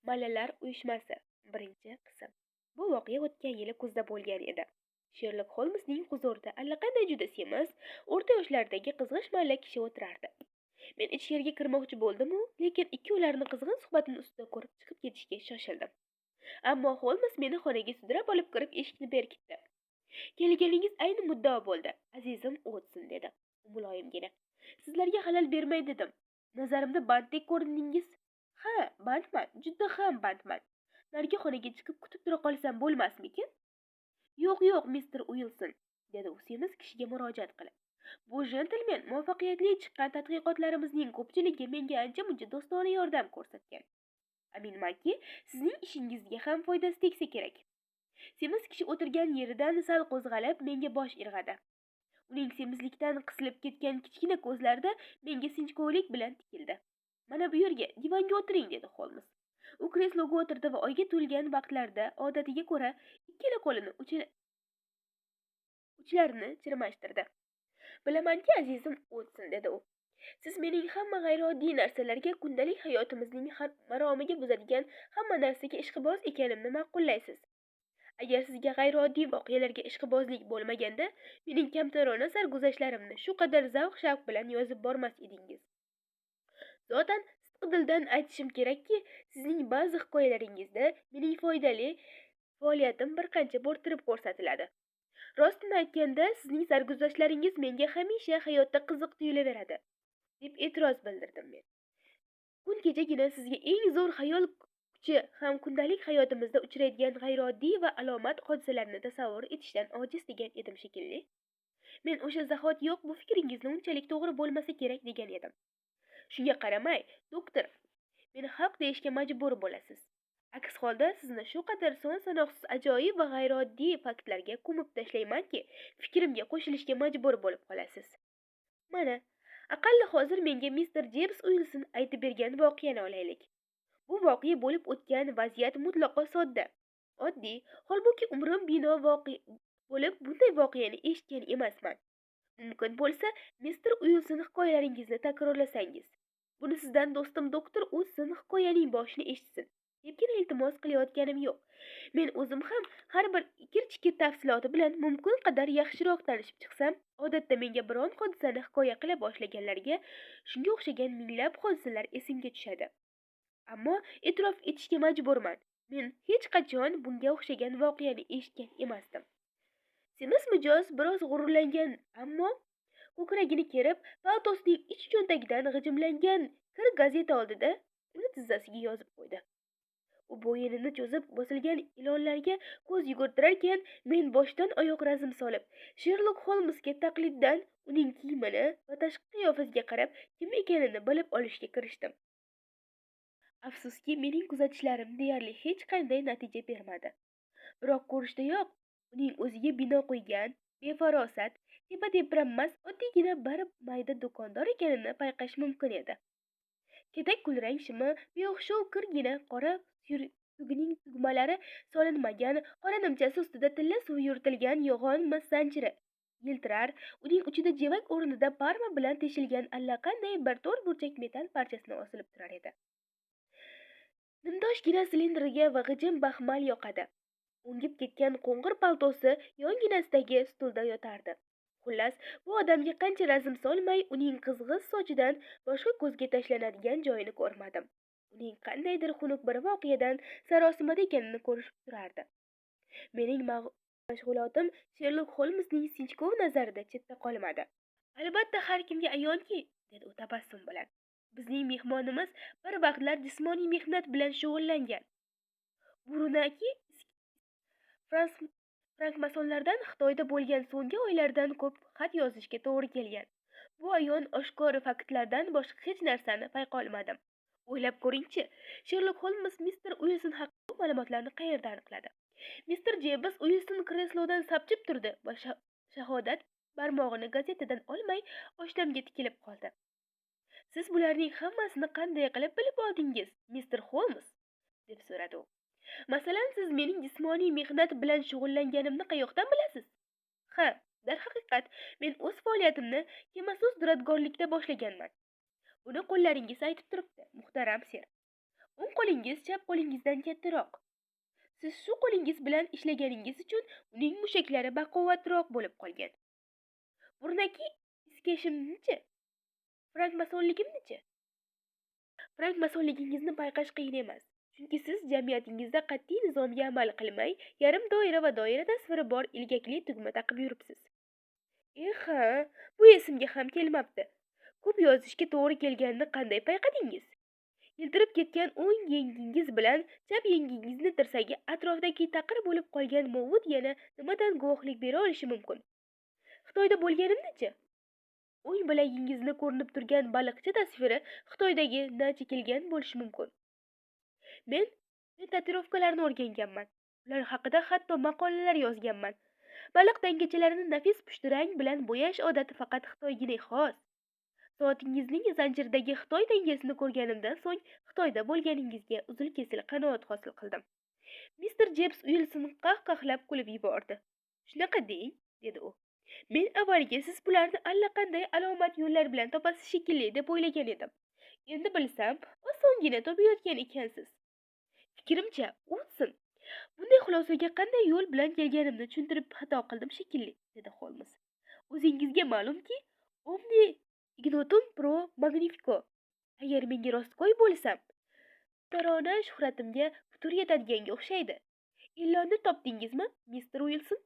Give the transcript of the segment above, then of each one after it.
Malalar uyushmasi. Birinchi qism. Bu voqea o'tgan yili kuzda bo'lgan edi. Sherlok Holmsning huzurida allaqanday juda semiz, o'rta yoshlardagi qizg'ish malla kishi o'tirardi. Men ichkariga kirmoqchi bo'ldim-u, lekin ikkovlarini qizg'in suhbatini ustida ko'rib chiqib ketishga shoshildim. Ammo Holmes meni xonaga sudrab olib kirib eshikni berkitdi. Kelganingiz ayni muddao bo'ldi, azizim Watson, dedi u muloyimgina. Sizlarga xalal bermay dedim. Nazarimda banddek ko'rindingiz. Ha, bandman, juda ham bandman. Narigi xonaga chiqib kutib tura qolsam bo'lmasmikin? Yo'q, mister Uilson, dedi u semiz kishiga murojaat qilib. Bu jentelmen muvaffaqiyatli chiqqan tadqiqotlarimizning ko'pchiligi menga ancha-muncha do'stona yordam ko'rsatgan. Aminmanki, sizning ishingizga ham foydasi tegsa kerak. Semiz kishi o'tirgan yeridan sal qo'zg'alib, menga bosh irg'adi. Uning semizlikdan qisilib ketgan kichkina ko'zlarida menga sinchkovlik bilan tikildi. Mana bu yerga, divanga o'tiring, dedi Holmes. U kresloga o'tirdi va oyga to'lgan vaqtlarda odatiga ko'ra ikkala qo'lini uchlarini chirmashtirdi. Bilamanki, azizim Watson, dedi u. Siz mening hamma g'ayrioddiy narsalarga, kundalik hayotimizning maromiga buzadigan hamma narsaga ishqiboz ekanimni ma'qullaysiz. Agar sizga g'ayrioddiy voqealarga ishqibozlik bo'lmaganda, mening kamtarona sarguzashtlarimni shu qadar zavq-shavq bilan yozib bormas edingiz. Zotan sidqidildan aytishim kerakki, sizning ba'zi hikoyalaringizda mening foydali faoliyatim bir qancha bo'rttirib ko'rsatiladi. Rostini aytganda, sizning sarguzashtlaringiz menga hamisha hayotda qiziq tuyulaveradi, deb e'tiroz bildirdim men. Kun kechagina sizga eng zo'r xayol kuchi ham kundalik hayotimizda uchraydigan g'ayrioddiy va alomat hodisalarni tasavvur etishdan ojiz degan edim shekilli. Men o'sha zahotiyoq bu fikringizni unchalik to'g'ri bo'lmasa kerak degan edim. Shunga qaramay, doktor, meni haq deyishga majbur bo'lasiz. Aks holda sizni shu qadar son-sanoqsiz ajoyib va g'ayrioddiy faktlarga ko'mib tashlaymanki, fikrimga qo'shilishga majbur bo'lib qolasiz. Mana, aqalli hozir menga mister James Uilson aytib bergan voqeani olaylik. Bu voqea bo'lib o'tgan vaziyat mutlaqo sodda, oddiy, holbuki umrim bino bo'lib bunday voqeani eshitgan emasman. Mumkin bo'lsa, mister Uilson hikoyalaringizni takrorlasangiz. Buni sizdan do'stim doktor Watson hikoyaning boshini eshitsin, debgina iltimos qilayotganim yo'q. Men o'zim ham har bir ikir-chikir tafsiloti bilan mumkin qadar yaxshiroq tanishib chiqsam, odatda menga biron hodisani hikoya qila boshlaganlarga shunga o'xshagan minglab hodisalar esimga tushadi. Ammo e'tirof etishga majburman. Men hech qachon bunga o'xshagan voqeani eshitgan emasdim. Semiz mijoz biroz g'ururlangan, ammo ko'kragini kerib, paltosining ich cho'ntagidan g'ijimlangan kir gazeta oldida uni tizzasiga yozib qo'ydi. U bo'yinini cho'zib bosilgan ilonlarga ko'z yugurtirarkan, men boshdan oyoq razm solib, Sherlok Holmesga taqliddan uning kiyimini va tashqi qiyofasiga qarab, kim ekanini bilib olishga kirishdim. Afsuski, mening kuzatishlarim deyarli hech qanday natija bermadi. Biroq ko'rishdayoq uning o'ziga bino qo'ygan, befarosat, tepa-tepiranmas oddiygina bir mayda do'kondor ekanini payqash mumkin edi. Ketak kulrang shimi, beo'xshov kirgina qora sugining tugmalari solinmagan, qora nimchasi ustida tilla suvi yuritilgan yo'g'on mis zanjiri yiltirar, uning uchida jevak o'rnida parma bilan teshilgan allaqanday bir to'rt burchak metal parchasini osilib turar edi. Nimdoshgina silindriga va g'ijim baxmal yoqadi. O'ngib ketgan qo'ng'ir paltosi yonginasidagi stulda yotardi. Xullas, bu odamga qancha razm solmay, uning qizg'iz sochidan boshqa ko'zga tashlanadigan joyini ko'rmadim. Uning qandaydir xunuk bir voqeadan sarosimada ekanini ko'rib turardi. Mening mashg'ulotim Sherlok Holmesning sinchkov nazarida chetda qolmadi. Albatta, har kimga ayonki, dedi u tabassum bilan. Bizning mehmonimiz bir vaqtlar jismoniy mehnat bilan shug'ullangan. Burunaki frankmasonlardan Xitoyda bo'lgan so'nggi oylardan ko'p xat yozishga to'g'ri kelgan. Bu ayon oshkor faktlardan boshqa hech narsani payqa olmadim. O'ylab ko'ringchi, Sherlok Holmes mister Uilson haqida ma'lumotlarni qayerdan aniqladi? Mister James Uilson kreslodan sapchib turdi va shahodat barmog'ini gazetadan olmay oshnamga tikilib qoldi. Siz bularning hammasini qanday qilib bilib oldingiz, mister Holmes? Deb so'radi u. Masalan, siz mening jismoniy mehnat bilan shug'ullanganimni qayoqdan bilasiz? Ha, darhaqiqat, men o'z faoliyatimni kemaso'z duradgorlikda boshlaganman. Buni qo'llaringiz aytib turibdi, muhtaram ser. O'ng qo'lingiz chap qo'lingizdan kattaroq. Siz shu qo'lingiz bilan ishlaganingiz uchun uning mushaklari baquvvatroq bo'lib qolgan. Burnaki iskashimni-chi? Frankmasonligimni-chi? Frankmasonligingizni payqash qiyin emas. Chunki siz jamiyatingizda qat'iy nizomga amal qilmay, yarim doira va doira tasviri bor ilgakli tugma taqib yuribsiz. Ha, bu esimga ham kelmabdi. Ko'p yozishga to'g'ri kelganini qanday payqadingiz? Yiltirib ketgan o'ng yengingiz bilan chap yengingizni tirsagi atrofdagi taqir bo'lib qolgan movut yana nimadan guvohlik bera olishi mumkin? Xitoyda bo'lganimda-chi? O'ng bilagingizni ko'rinib turgan baliqcha tasviri Xitoydagi na chekilgan bo'lishi mumkin. Men tatuirovkalarni o'rganganman. Ular haqida hatto maqolalar yozganman. Baliq tangachalarini nafis pushti rang bilan bo'yash odati faqat Xitoygina xos. Soatingizning zanjiridagi Xitoy tangasini ko'rganimdan so'ng Xitoyda bo'lganingizga uzil-kesil qanoat hosil qildim. Mr. Jebs Uilson qahqahlab kulib yubordi. Shunaqa deng, dedi u. Men avvaliga siz bularni allaqanday alomat yo'llar bilan topasiz shekilli deb o'ylagan edim. Endi bilsam, osongina topayotgan ekansiz. Fikrimcha, Watson, bunday xulosaga qanday yo'l bilan kelganimni tushuntirib xato qildim shekilli, dedi Holmes. O'zingizga ma'lumki, Omni ignotum pro magnifico. Agar menga rostgo'y bo'lsam, tarona shuhratimga putur yetadiganga o'xshaydi. Ilonni topdingizmi, Mr. Uilson?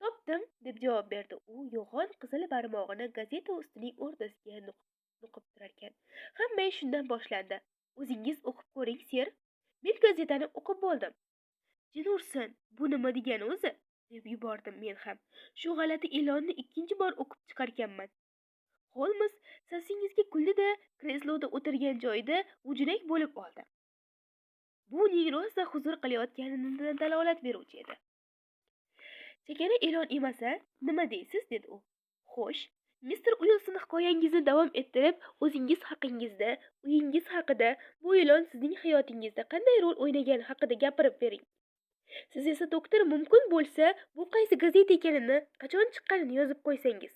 Topdim, deb javob berdi u yo'g'on qizil barmog'ini gazeta ustining o'rtasiga nuqib turarkan. Hamma ish shundan boshlandi. O'zingiz o'qib ko'ring, ser. Men gazetani o'qib bo'ldim. Jin ursin, bu nima degani o'zi? Deb yubordim men ham. Shu g'alati e'lonni ikkinchi bor o'qib chiqarkanman. Holmes sasingizga kuldi-da, kresloda o'tirgan joyida ujunak bo'lib oldi. Bu uning rosa huzur qilayotganidan dalolat beruvchi edi. Chakana e'lon emasa, nima deysiz, dedi u. Xo'sh, Mr. Uilson, hikoyangizni davom ettirib, o'zingiz haqingizda, uyingiz haqida, bu e'lon sizning hayotingizda qanday rol o'ynagani haqida gapirib bering. Siz esa doktor, mumkin bo'lsa, bu qaysi gazeta ekanini, qachon chiqqanini yozib qo'ysangiz.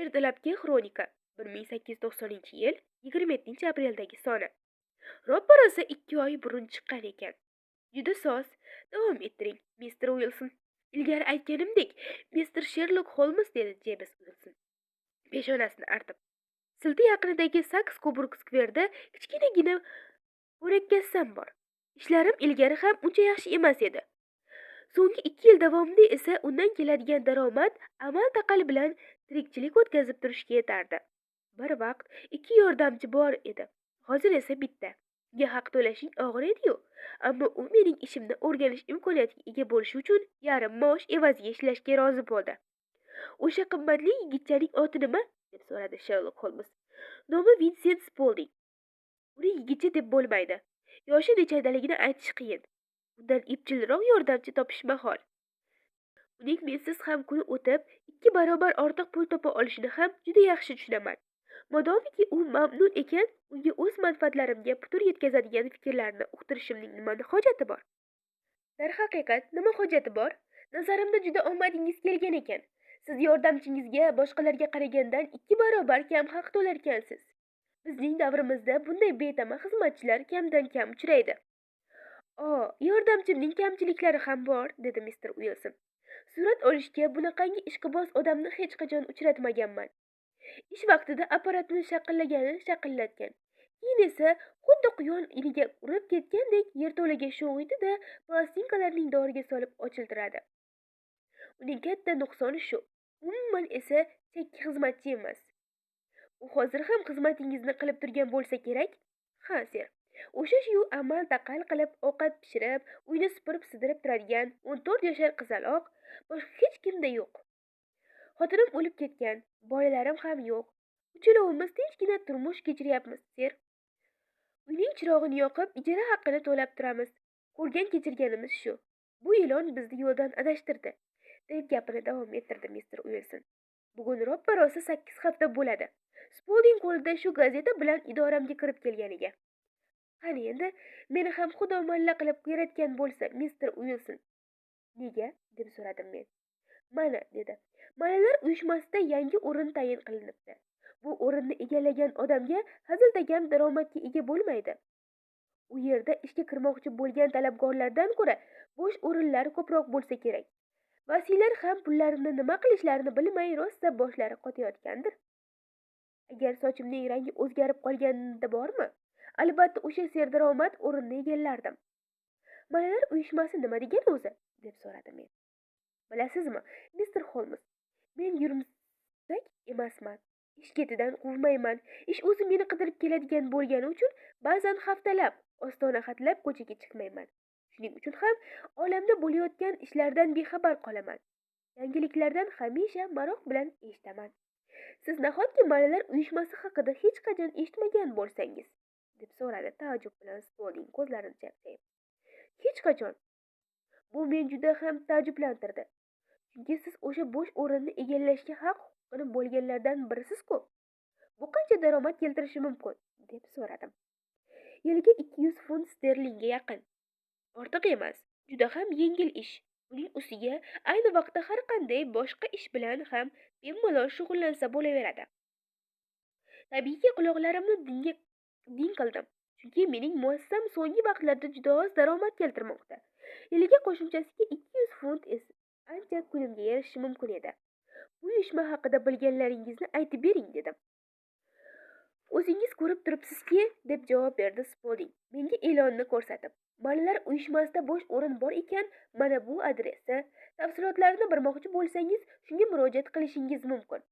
Ertalabki xronika, 1890-yil 27-apreldagi soni. Ro'ppa rosa 2 oy burun chiqqan ekan. Juda soz, davom ettiring, Mr. Uilson. Ilgari aytganimdek, Mr. Sherlock Holmes, dedi Jebs Uilson peshonasini artib. Silta yaqinidagi Saks-Coburg skverda kichkinagina o'rakkassam bor. Ishlarim ilgari ham uncha yaxshi emas edi. So'nggi 2 yil davomida esa undan keladigan daromad amal taqal bilan tirikchilik o'tkazib turishga yetardi. Bir vaqt 2 yordamchi bor edi. Hozir esa bitta. Unga haq to'lashing og'ir edi-yu, ammo u mening ishimni o'rganish imkoniyatiga ega bo'lish uchun yarim maosh evaziga ishlashga rozi bo'ldi. O'sha qimmatli yigitchaning oti nima? Deb so'radi Sherlock Holmes. Nomi Vincent Spaulding. Uni yigitcha deb bo'lmaydi. Yoshi nechadaligini aytish qiyin. Undan epchilroq yordamchi topish mahol. Uning mensiz ham kuni o'tib 2 barobar ortiq pul topa olishini ham juda yaxshi tushunaman. Modomiki u mamnun ekan, unga o'z manfaatlarimga putur yetkazadigan fikrlarni uqtirishimning nima hojati bor? Darhaqiqat, nima hojati bor? Nazarimda juda omadingiz kelgan ekan. Siz yordamchingizga boshqalarga qaragandan 2 barobar kam haq to'larkansiz. Bizning davrimizda bunday betama xizmatchilar kamdan kam uchraydi. Yordamchimning kamchiliklari ham bor, dedi Mr. Uilson. Surat olishga bunaqangi ishqiboz odamni hech qachon uchratmaganman. Ish vaqtida apparatni shaqillatgan. Keyin esa xuddi quyon iniga urib ketgandek yerto'laga sho'ng'iydi-da, plastinkalarning doriga solib ochiltiradi. Uning katta nuqsoni shu. Umuman esa chakki xizmatchi emas. U hozir ham xizmatingizni qilib turgan bo'lsa kerak? Ha, ser. O'sha shu amal taqal qilib ovqat pishirib, uyni supurib-sidirib turadigan 14 yoshar qizaloq, boshqa hech kimda yo'q. Xotinim o'lib ketgan, bolalarim ham yo'q. Uchalovimiz tinchgina turmush kechiryapmiz, ser. Uyning chirog'ini yoqib, ijara haqqini to'lab turamiz. Ko'rgan kechirganimiz shu. Bu e'lon bizni yo'ldan adashtirdi, deb gapini davom ettirdi Mr. Uilson. Bugun ro'ppa rosa 8 hafta bo'ladi. Spaulding qo'lida shu gazeta bilan idoramga kirib kelganiga. Qani endi meni ham xudo malla qilib yaratgan bo'lsa, Mr. Uilson. Nega? Deb so'radim men. Mana, dedi. Malalar uyushmasida yangi o'rin tayin qilinibdi. Bu o'rinni egallagan odamga haziltagam daromadga ega bo'lmaydi. U yerda ishga kirmoqchi bo'lgan talabgorlardan ko'ra bo'sh o'rinlar ko'proq bo'lsa kerak. Vasiylar ham pullarini nima qilishlarini bilmay rosa boshlari qotayotgandir. Agar sochimning rangi o'zgarib qolganida bormi? Albatta o'sha serdaromad o'rinni egallardim. Bolalar uyushmasi nima degani o'zi? Deb so'radim men. Bilasizmi, Mr. Holmes, men yursak emasman. Ish ketidan quvmayman. Ish o'zi meni qidirib keladigan bo'lgani uchun ba'zan haftalab, ostona xatlab ko'chaga chiqmayman. Shuning uchun ham olamda bo'layotgan ishlardan bexabar qolaman. Yangiliklardan hamisha maroq bilan eshitaman. Siz nahotki bolalar uyushmasi haqida hech qachon eshitmagan bo'lsangiz? Deb so'radi taajjub bilan Spolding ko'zlarini chaqchayib. Hech qachon. Bu meni juda ham taajjublantirdi. Chunki siz o'sha bo'sh o'rinni egallashga haq huquqini bo'lganlardan birisiz-ku. Bu qancha daromad keltirishi mumkin? Deb so'radim. Yiliga 200 funt sterlingga yaqin. Ortiq emas, juda ham yengil ish. Uning ustiga ayni vaqtda har qanday boshqa ish bilan ham bemalol shug'ullansa bo'laveradi. Tabiiyki, quloqlarimni ding qildim. Chunki mening muassasam so'nggi vaqtlarda juda oz daromad keltirmoqda. Yiliga qo'shimchasiga 200 funt esa ancha kunimga erishishi mumkin edi. Bu uyushma haqida bilganlaringizni aytib bering, dedim. O'zingiz ko'rib turibsiz-ki, deb javob berdi Spolding, menga e'lonni ko'rsatib. Bolalar uyushmasida bo'sh o'rin bor ekan, mana bu adresi. Tafsilotlarini bilmoqchi bo'lsangiz, shunga murojaat qilishingiz mumkin.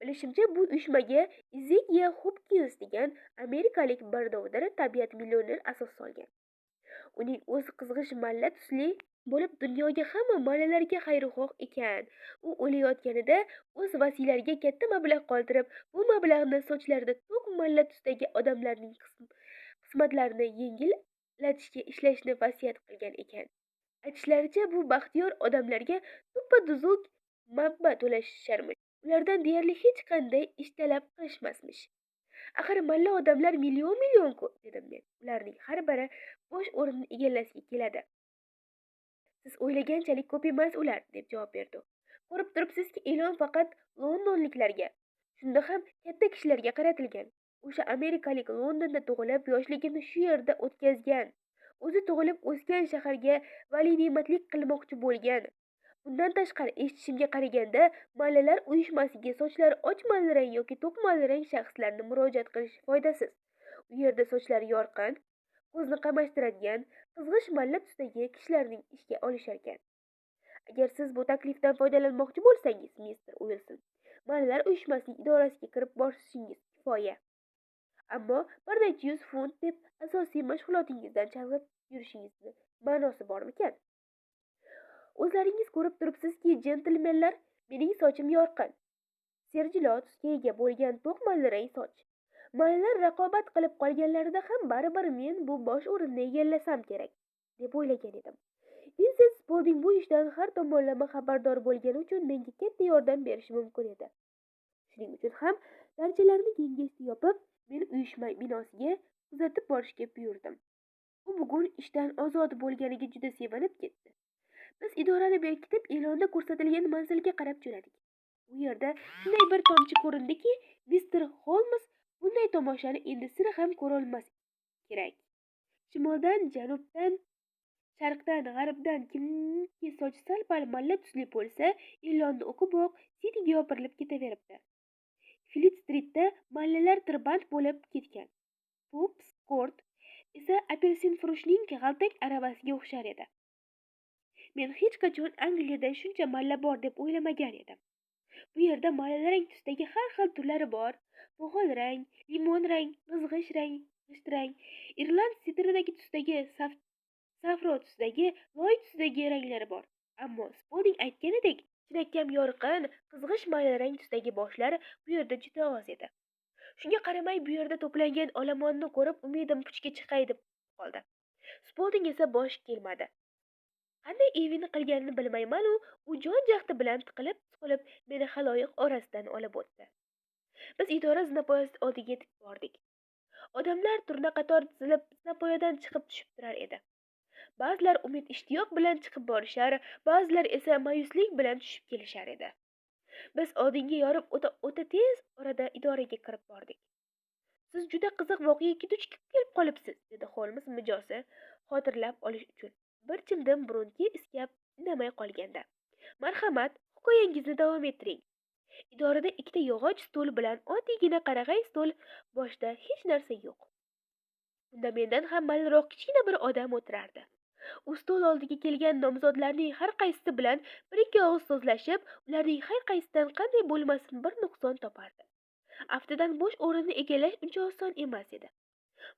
Bilishimcha, bu uyushmaga Ezekiel Hopkins degan amerikalik birdovdir tabiat millioner asos solgan. Uning o'zi qizg'ish malla tusli bo'lib dunyoga hamma bolalarga xayrixoh ekan. U o'layotganida o'z vasiylariga katta mablag' qoldirib, bu mablag'ni sochlarida to'q malla tusdagi odamlarning qismatlarini yengillatishga ishlashni vasiyat qilgan ekan. Aytishlaricha, bu baxtiyor odamlarga tuppa-tuzuk mablag' to'lasharmish. Ulardan deyarli hech qanday ish talab qilishmasmish. Axir malla odamlar million-ku, dedim men. Ularning har biri bo'sh o'rinni egallashga keladi. Siz o'ylaganchalik ko'p emas ular, deb javob berdi. Ko'rib turibsizki, e'lon faqat londonliklarga, shunda ham katta kishilarga qaratilgan. O'sha amerikalik Londonda tug'ilib, yoshligini shu yerda o'tkazgan. O'zi tug'ilib o'sgan shaharga vali-ne'matlik qilmoqchi bo'lgan. Bundan tashqari, eshitishimga qaraganda, mallalar uyushmasiga sochlari och mallarang yoki to'q mallarang shaxslarni murojaat qilish foydasiz. U yerda sochlari yorqin, ko'zni qamashtiradigan, qizg'ish malla tusdagi kishilarning ishga olisharkan. Agar siz bu taklifdan foydalanmoqchi bo'lsangiz, Mr. Wilson, mallalar uyushmasining idorasiga kirib borishingiz kifoya. Ammo bir necha 100 funt deb asosiy mashg'ulotingizdan chalg'ib yurishingizni ma'nosi bormikan? O'zlaringiz ko'rib turibsizki, jentelmenlar, mening sochim yorqin, serjilo tusga ega bo'lgan to'q mallarang soch. Mallalar raqobat qilib qolganlarida ham baribir men bu bosh o'rinni egallasam kerak, deb o'ylagan edim. Vincent Spolding bu ishdan har tomonlama xabardor bo'lgani uchun menga katta yordam berishi mumkin edi. Shuning uchun ham darchalarni kengashda yopib, men uyushma binosiga kuzatib borishga buyurdim. U bugun ishdan ozod bo'lganiga juda sevinib ketdi. Biz idorani berkitib, e'londa ko'rsatilgan manzilga qarab jo'nadik. U yerda shunday bir tomchi ko'rindiki, Mr. Holmes bunday tomoshani endi sira ham ko'rolmas kerak. Shimoldan, janubdan, sharqdan, g'arbdan kimki soch sal-pal malla tusli bo'lsa, e'lonni o'qiboq Cityga yopirilib ketaveribdi. Fleet Streetda mallalar tirband bo'lib ketgan. Pops Court esa apelsinfurushning g'altak aravasiga o'xshar edi. Men hech qachon Angliyada shuncha malla bor deb o'ylamagan edim. Bu yerda mallalarning tusdagi har xil turlari bor. Mo'g'ul rang, limon rang, qizg'ish rang, g'isht rang, Irland sidridagi tusdagi, safro tusdagi, loy tusdagi ranglari bor. Ammo Spolding aytganidek, chinakam yorqin, qizg'ish mallarang tusdagi boshlar bu yerda juda oz edi. Shunga qaramay, bu yerda to'plangan olomonni ko'rib, umidim puchga chiqay deb qoldi. Spolding esa bosh kelmadi. Qanday evini qilganini bilmayman-u, u jon jahdi bilan tiqilib meni xaloyiq orasidan olib o'tdi. Biz idora zinapoyasi oldiga yetib bordik. Odamlar turna-qator tizilib zinapoyadan chiqib tushib turar edi. Ba'zilar umid ishtiyoq bilan chiqib borishar, ba'zilar esa ma'yuslik bilan tushib kelishar edi. Biz oldinga yorib o'ta tez orada idoraga kirib bordik. Siz juda qiziq voqeaga duch kelib qolibsiz, dedi Holmes mijozi xotirlab olish uchun bir chimdim burunga iskab indamay qolganda. Marhamat, hikoyangizni davom ettiring. Idorada ikkita yog'och stol bilan oddiygina qarag'ay stol, boshida hech narsa yo'q. Unda mendan ham balandroq kichkina bir odam o'tirardi. U stol oldiga kelgan nomzodlarning har qaysisi bilan bir ikki og'iz so'zlashib, ularning har qaysidan qanday bo'lmasin bir nuqson topardi. Aftidan bo'sh o'rinni egallash uncha oson emas edi.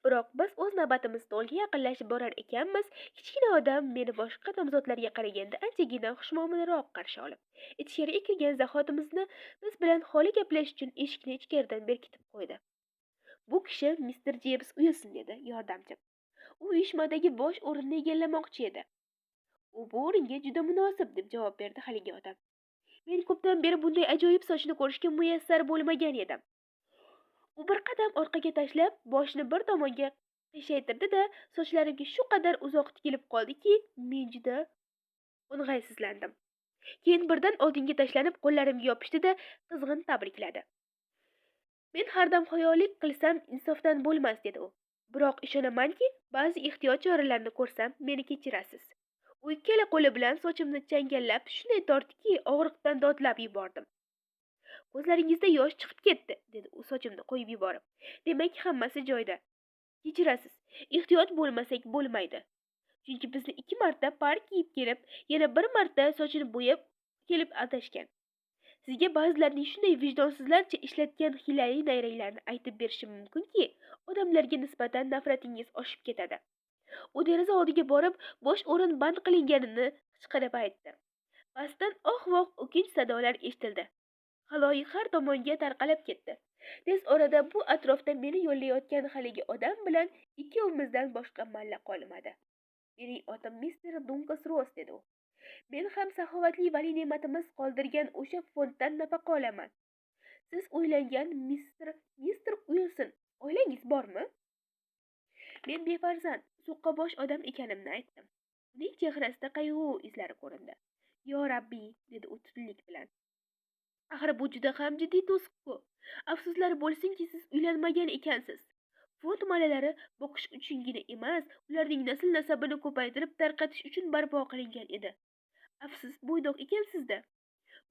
Biroq biz o'z navbatimiz stolga yaqinlashib borar ekanmiz, kichkina odam meni boshqa nomzodlarga qaraganda anchagina xushmuomalaroq qarshi olib, ichkariga kirgan zahotimizni biz bilan xoli gaplashish uchun eshikni ichkaridan berkitib qo'ydi. Bu kishi Mr. Jebs Uilson dedi yordamchim. U uyushmadagi bosh o'rinni egallamoqchi edi. U bu o'ringa juda munosib, deb javob berdi haligi odam. Men ko'pdan beri bunday ajoyib sochni ko'rishga muyassar bo'lmagan edim. U bir qadam orqaga tashlab, boshini bir tomonga qiyshaytirdi-da, sochlarimga shu qadar uzoq tikilib qoldiki, men juda o'ng'aysizlandim. Keyin birdan oldinga tashlanib, qo'llarimga yopishdi-da, qizg'in tabrikladi. Men har dam xayolik qilsam insofdan bo'lmas, dedi u. Biroq ishonamanki, ba'zi ehtiyot choralarini ko'rsam, meni kechirasiz. U ikkala qo'li bilan sochimni changallab, shunday tortdiki, og'riqdan dodlab yubordim. Ko'zlaringizda yosh chiqib ketdi, dedi u sochimni qo'yib yuborib. Demak, hammasi joyida. Kechirasiz. Ehtiyot bo'lmasak bo'lmaydi. Chunki bizni 2 marta park kiyib kelib, yana bir marta sochini bo'yab kelib adashgan. Sizga ba'zilarning shunday vijdonsizlarcha ishlatgan hiylali nayranglarni aytib berishim mumkinki, odamlarga nisbatan nafratingiz oshib ketadi. U deraza oldiga borib, bosh o'rin band qilinganini qichqirib aytdi. Pastdan oh-voh o'kinch sadolar eshitildi. Xaloyiq har tomonga tarqalib ketdi. Tez orada bu atrofda meni yo'llayotgan haligi odam bilan ikkovimizdan boshqa malla qolmadi. Mening otim Mr. Duncan Ross, dedi u. Men ham saxovatli vali ne'matimiz qoldirgan o'sha fonddan nafaqa olaman. Siz uylangan Mr. Uilson, oilangiz bormi? Men befarzand, so'qqabosh odam ekanimni aytdim. Uning chehrasida qayg'u izlari ko'rindi. Yo Rabbiy, dedi u tutinlik bilan. Axir bu juda ham jiddiy to'siq-ku. Afsuslar bo'lsinki, siz uylanmagan ekansiz. Fond mollari boqish uchungina emas, ularning nasl nasabini ko'paytirib tarqatish uchun barpo qilingan edi. Afsus, bo'ydoq ekansizda.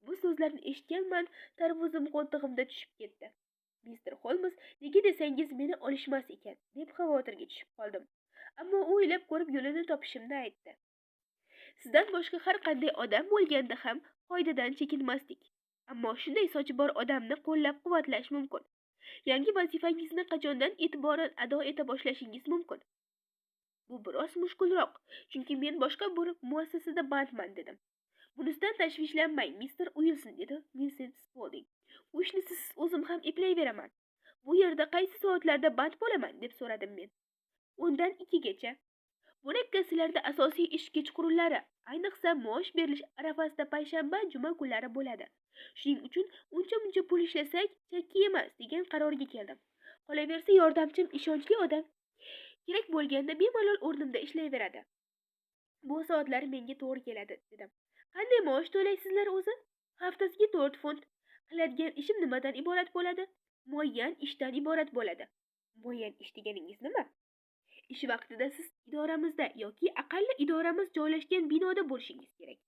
Bu so'zlarni eshitganman, tarvuzim qo'ltig'imda tushib ketdi. Mr. Holmes, nega desangiz meni olishmas ekan, deb xavotirga tushib qoldim. Ammo u o'ylab ko'rib yo'lini topishimni aytdi. Sizdan boshqa har qanday odam bo'lganda ham qoidadan chekinmasdik. Ammo shunday sochi bor odamni qo'llab-quvvatlash mumkin. Yangi vazifangizni qachondan e'tiboran ado eta boshlashingiz mumkin. Bu biroz mushkulroq, chunki men boshqa bir muassasada bandman, dedim. Bunisidan tashvishlanmang, Mr. Uilson, dedi Vincent Spaulding. Bu ishni siz o'zim ham eplayveraman. Bu yerda qaysi soatlarda band bo'laman, deb so'radim men. 10 dan 2 gacha. Bunaqqasilarda asosiy ish kechqurunlari, ayniqsa maosh berilish arafasida payshanba, juma kunlari bo'ladi. Shuning uchun uncha-muncha pul ishlasak, chakki emas, degan qarorga keldim. Qolaversa, yordamchim ishonchli odam. Kerak bo'lganda bemalol o'rnimda ishlayveradi. Bu soatlar menga to'g'ri keladi, dedim. Qanday maosh to'laysizlar o'zi? Haftasiga 4 funt. Qiladigan ishim nimadan iborat bo'ladi? Muayyan ishdan iborat bo'ladi. Muayyan ish deganingiz nima? Ish vaqtida siz idoramizda yoki aqalli idoramiz joylashgan binoda bo'lishingiz kerak.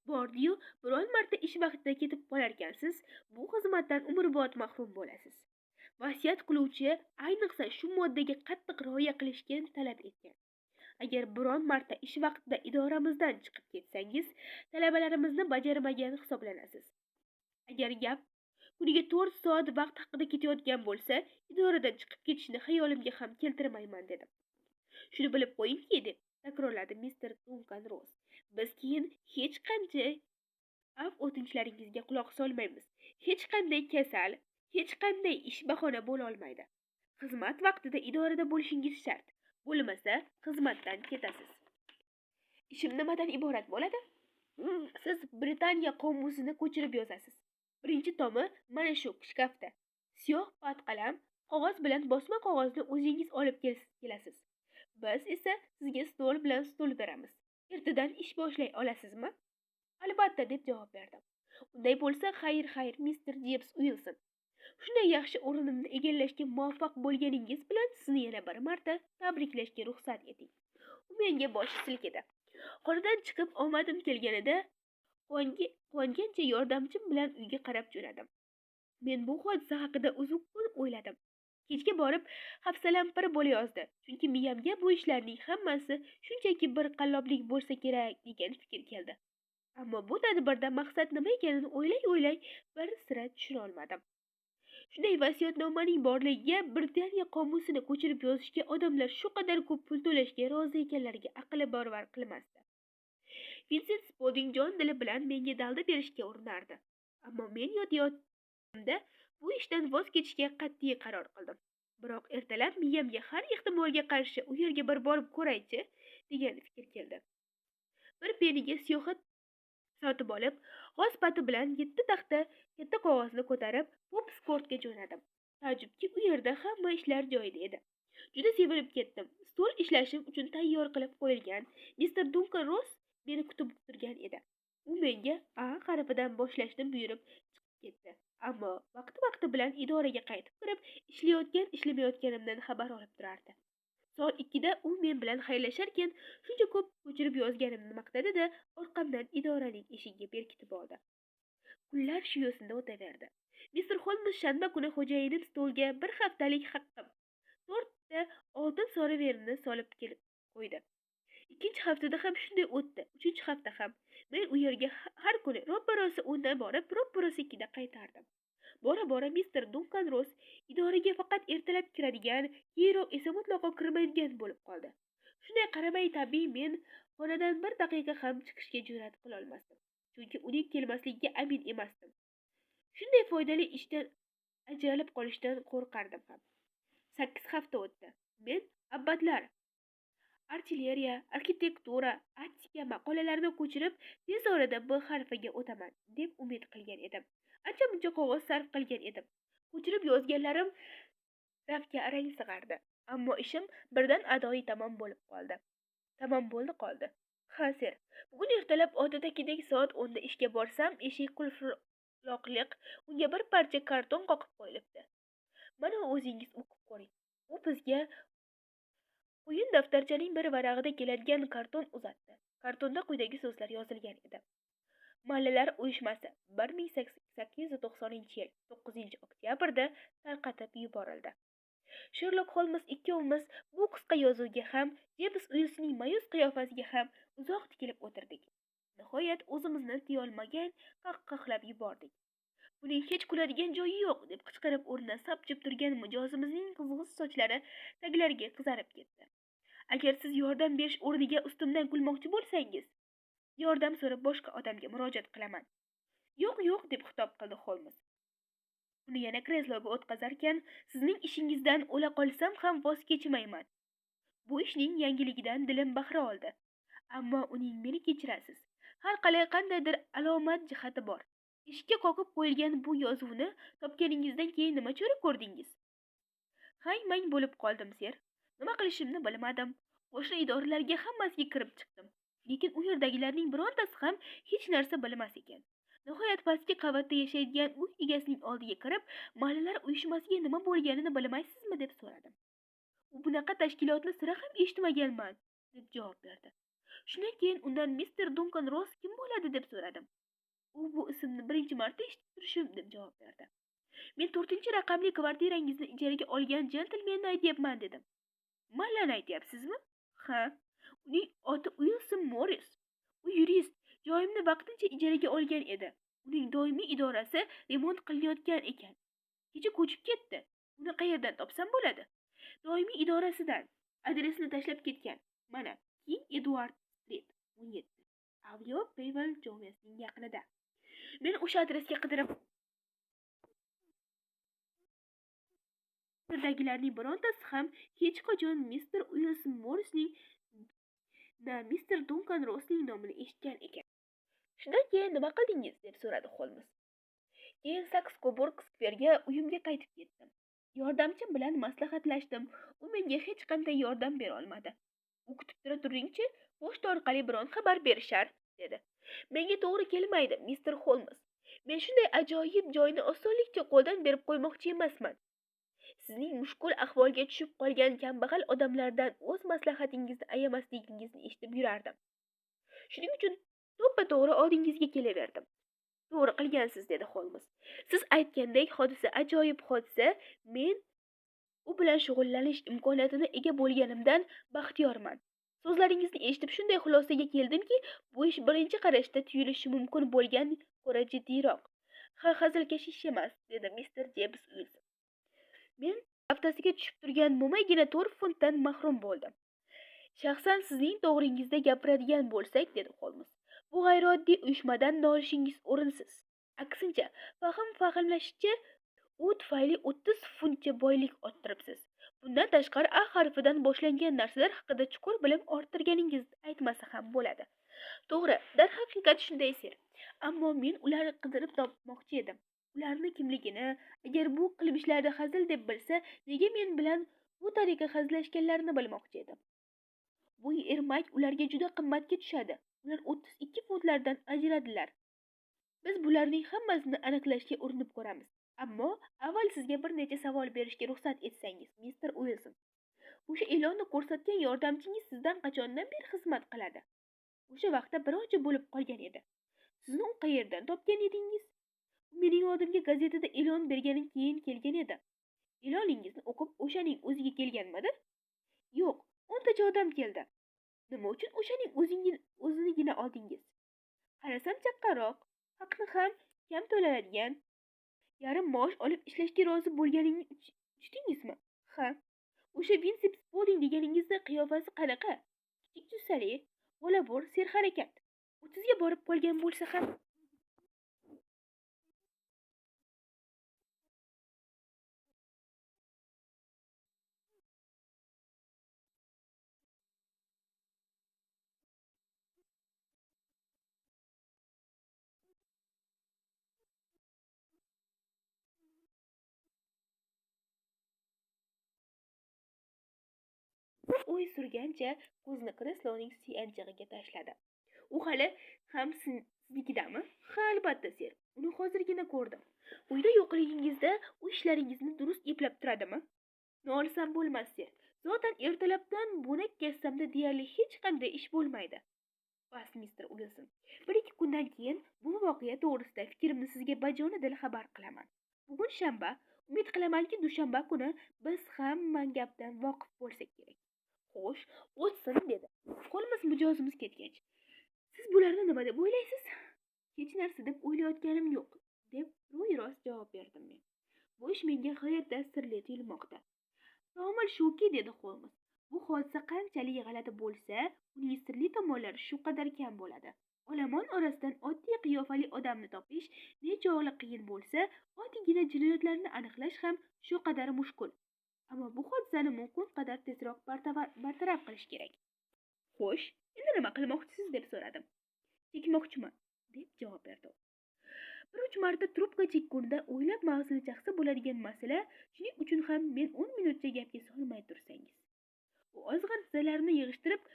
Bordi-yu, biron marta ish vaqtida ketib qolarkansiz, bu xizmatdan umrbod mahrum bo'lasiz. Vasiyat qiluvchi ayniqsa shu moddaga qattiq rioya qilishga talab etgan. Agar biron marta ish vaqtida idoramizdan chiqib ketsangiz, talabalarimizni bajarmagan hisoblanasiz. Agar gap kuniga 4 soat vaqt haqida ketayotgan bo'lsa, idoradan chiqib ketishni xayolimga ham keltirmayman, dedim. Shuni bilib qo'yingki, deb takrorladi Mr. Duncan Ross. Biz keyin hech qanday o'tinchlaringizga quloq solmaymiz. Hech qanday kasal, hech qanday ish bahona bo'la olmaydi. Xizmat vaqtida idorada bo'lishingiz shart. Bo'lmasa, xizmatdan ketasiz. Ishim nimadan iborat bo'ladi? Siz Britaniya qomusini ko'chirib yozasiz. Birinchi tomi mana shu shkafda. Siyoh pat qalam, qog'oz bilan bosma qog'ozni o'zingiz olib kelasiz. Biz esa sizga stol bilan stul beramiz. Ertadan ish boshlay olasizmi? Albatta, deb javob berdim. Unday bo'lsa, xayr, Mr. Jebs Uilson. Shunday yaxshi o'rnimni egallashga muvaffaq bo'lganingiz bilan sizni yana bir marta tabriklashga ruxsat eting. U menga bosh silkidi. Xonadan chiqib omadim kelganida quvongancha yordamchim bilan uyga qarab jo'nadim. Men bu hodisa haqida uzoq kun o'yladim. Kechga borib hafsalam pir bo'layozdi, chunki miyamga bu ishlarning hammasi shunchaki bir qalloblik bo'lsa kerak degan fikr keldi. Ammo bu tadbirda maqsad nima ekanini o'ylay bir sira tushuna olmadim. Shunday vasiyatnomaning borligiga Britaniya qomusini ko'chirib yozishga odamlar shu qadar ko'p pul to'lashga rozi ekanlariga aqli bovar qilmasdi. Vinsent Spolding jon dili bilan menga dalda berishga urinardi. Ammo men yotayotganimda bu ishdan voz kechishga qat'iy qaror qildim. Biroq ertalab miyamga har ehtimolga qarshi u yerga bir borib ko'raychi degan fikr keldi. Bir peniga siyohat sotib olib, g'oz pati bilan 7 taxta katta qog'ozni ko'tarib, Popskortga jo'nadim. Taajjubki, u yerda hamma ishlar joyida edi. Juda sevinib ketdim. Stol ishlashim uchun tayyor qilib qo'yilgan. Mr. Duncan Ross meni kutib turgan edi. U menga A harfidan boshlashni buyurib chiqib ketdi. Ammo vaqti bilan idoraga qaytib kirib, ishlamayotganimdan xabar olib turardi. Soat 2da u men bilan xayrlasharkan, shuncha ko'p ko'chirib yozganimni maqtadi-da, orqamdan idoraning eshigiga berkitib oldi. Kunlar shu yo'sinda o'taverdi. Mr. Holmes shanba kuni xo'jayinim stolga bir haftalik haqqim 4 ta oltin soraverini solib kelib qo'ydi. Ikkinchi haftada ham shunday o'tdi. Uchinchi hafta ham men u yerga har kuni ro'parosi 10da borib, ro'parosi 2da qaytardim. Bora Mr. Duncan Ross idoraga faqat ertalab kiradigan, keyinroq esa mutlaqo kirmaydigan bo'lib qoldi. Shunday qaramay tabiiy men xonadan bir daqiqa ham chiqishga jur'at qila olmasdim. Chunki uning kelmasligiga amin emasdim. Shunday foydali ishdan ajralib qolishdan qo'rqardim ham. 8 hafta o'tdi. Men abbatlar, artilleriya, arxitektura, attika maqolalarini ko'chirib, tez orada B harfiga o'taman deb umid qilgan edim. Ancha-muncha qog'oz sarf qilgan edim. Ko'chirib yozganlarim rafga arang sig'ardi. Ammo ishim birdan adoyi tamom bo'ldi qoldi. Ha, ser. Bugun ertalab odatdagidek soat 10da ishga borsam, eshik qulfloqliq, unga bir parcha karton qoqib qo'yilibdi. Mana o'zingiz o'qib ko'ring. U bizga o'yin daftarchaning bir varag'ida keladigan karton uzatdi. Kartonda quyidagi so'zlar yozilgan edi. Mallalar uyushmasi 1890-yil 9-oktyabrda tarqatib yuborildi. Sherlock Holmes ikkovimiz bu qisqa yozuvga ham, James Uilsning ma'yus qiyofasiga ham uzoq tikilib o'tirdik. Nihoyat o'zimizni tiya olmagan qahqahlab yubordik. Buning hech kuladigan joyi yo'q deb qichqirib o'rnidan sapchib turgan mijozimizning qizg'iz sochlari taglariga qizarib ketdi. Agar siz yordam berish o'rniga ustimdan kulmoqchi bo'lsangiz, yordam so'rab boshqa odamga murojaat qilaman. Yo'q deb xitob qildi Holmes. Uni yana kresloga o'tkazarkan, sizning ishingizdan o'la qolsam ham voz kechmayman. Bu ishning yangiligidan dilim bahra oldi. Ammo uning meni kechirasiz. Har qalay qandaydir alomat jihati bor. Eshikka qoqib qo'yilgan bu yozuvni topganingizdan keyin nima chora ko'rdingiz? Hang-mang bo'lib qoldim, ser. Nima qilishimni bilmadim. Qo'shni idoralarga hammasiga kirib chiqdim. Lekin u yerdagilarning birontasi ham hech narsa bilmas ekan. Nihoyat pastki qavatda yashaydigan uy egasining oldiga kirib, mahallalar uyushmasiga nima bo'lganini bilmaysizmi deb so'radim. U bunaqa tashkilotni sira ham eshitmaganman deb javob berdi. Shundan keyin undan Mr. Duncan Ross kim bo'ladi deb so'radim. U bu ismni birinchi marta eshitib turishim deb javob berdi. Men 4-raqamli kvartirangizni ijaraga olgan jentelmenni aytyapman dedim. Mallani aytyapsizmi? Ha. Uning oti Wilson Morris. U yurist. Joyimni vaqtincha ijaraga olgan edi. Uning doimiy idorasi remont qilinayotgan ekan. Kecha ko'chib ketdi. Uni qayerdan topsam bo'ladi? Doimiy idorasidan. Adresini tashlab ketgan. Mana, King Edward Street 17. Avliyo Pavel Jonesning yaqinida. Men o'sha adresga qidirib dagilarning birontasi ham hech qachon Mr. Wilson Morrisning na Mr. Duncan Rossning nomini eshitgan ekan. Shundan keyin nima qildingiz deb so'radi Holmes. Keyin Saxe-Coburg skverga uyimga qaytib ketdim. Yordamchim bilan maslahatlashdim. U menga hech qanday yordam bera olmadi. U kutib turingchi, pochta orqali biron xabar berishar dedi. Menga to'g'ri kelmaydi, Mr. Holmes. Men shunday ajoyib joyni osonlikcha qo'ldan berib qo'ymoqchi emasman. Sizning mushkul ahvolga tushib qolgan kambag'al odamlardan o'z maslahatingizni ayamasligingizni eshitib yurardim. Shuning uchun to'ppa-to'g'ri oldingizga kelaverdim. To'g'ri qilgansiz, dedi Holmes. Siz aytgandek hodisa ajoyib hodisa. Men u bilan shug'ullanish imkoniyatiga ega bo'lganimdan baxtiyorman. So'zlaringizni eshitib shunday xulosaga keldimki, bu ish birinchi qarashda tuyulishi mumkin bo'lgan ko'ra jiddiyroq. Hazilkash ish emas, dedi Mr. James Wilson. Men haftasiga tushib turgan mo'maygina 4 funtdan mahrum bo'ldim. Shaxsan sizning to'g'ringizda gapiradigan bo'lsak, dedi Holmes, bu g'ayrioddiy uyushmadan nolishingiz o'rinsiz. Aksincha, fahmlashicha, u tufayli 30 funtcha boylik orttiribsiz. Bundan tashqari A harfidan boshlangan narsalar haqida chuqur bilim orttirganingizni aytmasa ham bo'ladi. To'g'ri, darhaqiqat shunday ser. Ammo men ularni qidirib topmoqchi edim. Ularni kimligini, agar bu qilmishlarini hazil deb bilsa, nega men bilan bu tariqa hazillashganlarini bilmoqchi edim. Bu ermak ularga juda qimmatga tushadi. Ular 32 funtlardan ajradilar. Biz bularning hammasini aniqlashga urinib ko'ramiz. Ammo avval sizga bir necha savol berishga ruxsat etsangiz, Mr. Wilson. O'sha e'lonni ko'rsatgan yordamchingiz sizdan qachondan beri xizmat qiladi? O'sha vaqtda bir oycha bo'lib qolgan edi. Sizni u qayerdan topgan edingiz? Mening oldimga gazetada e'lon berganim keyin kelgan edi. E'loningizni o'qib o'shaning o'ziga kelganmidi? Yo'q, 10 tacha odam keldi. Nima uchun o'shaning o'zinigina oldingiz? Qarasam chaqqaroq, haqni ham kam to'lanadigan, yarim maosh olib ishlashga rozi bo'lganingni uchdingizmi? Ha. O'sha Vincent Spaulding deganingizni qiyofasi qanaqa? Kichik jussali, g'olabor, serharakat. 30 ga borib qolgan bo'lsa ham o'y surgancha ko'zni kresloning suyanchig'iga tashladi. U hali ham siznikidami? Ha, albatta, ser. Uni hozirgina ko'rdim. Uyda yo'qligingizda u ishlaringizni durust eplab turadimi? Nolisam bo'lmas, ser. Zotan ertalabdan bo'nak kassamda deyarli hech qanday ish bo'lmaydi. Bas, Mr. Wilson. 1-2 kundan keyin bu voqea to'g'risida fikrimni sizga bajonidil xabar qilaman. Bugun shanba. Umid qilamanki, dushanba kuni biz hamma gapdan voqif bo'lsak kerak. Xo'sh, o'tsin, dedi Holmes mijozimiz ketgach. Siz bularni nima deb o'ylaysiz? Hech narsa deb o'ylayotganim yo'q, deb ro'y-rost javob berdim men. Bu ish menga g'oyatda sirli tuyulmoqda. Taomil shuki, dedi Holmes. Bu hodisa qanchalik g'alati bo'lsa, uning sirli tomonlari shu qadar kam bo'ladi. Olomon orasidan oddiy qiyofali odamni topish nechog'li qiyin bo'lsa, oddiygina jinoyatlarni aniqlash ham shu qadar mushkul. Ammo bu hodisani mumkin qadar tezroq bartaraf qilish kerak. Xo'sh, endi nima qilmoqchisiz, deb so'radim. Chekmoqchiman, deb javob berdi u. 1-3 marta trubka chekkunida o'ylab mag'zini chaqsa bo'ladigan masala, shuning uchun ham men 10 minutcha gapga solmay tursangiz. U ozg'in tizzalarni yig'ishtirib,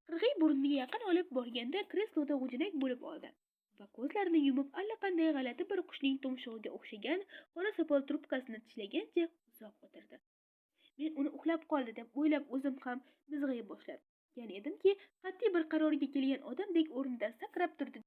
qirg'iy burniga yaqin olib borganda kresloda g'ujinak bo'lib oldi va ko'zlarini yumib allaqanday g'alati bir qushning tumshug'iga o'xshagan qora sopol trubkasini tishlagancha uzoq o'tirdi. Men uni uxlab qoldi deb o'ylab o'zim ham mizg'iy boshlagan edimki, qat'iy bir qarorga kelgan odamdek o'rnidan sakrab turdi.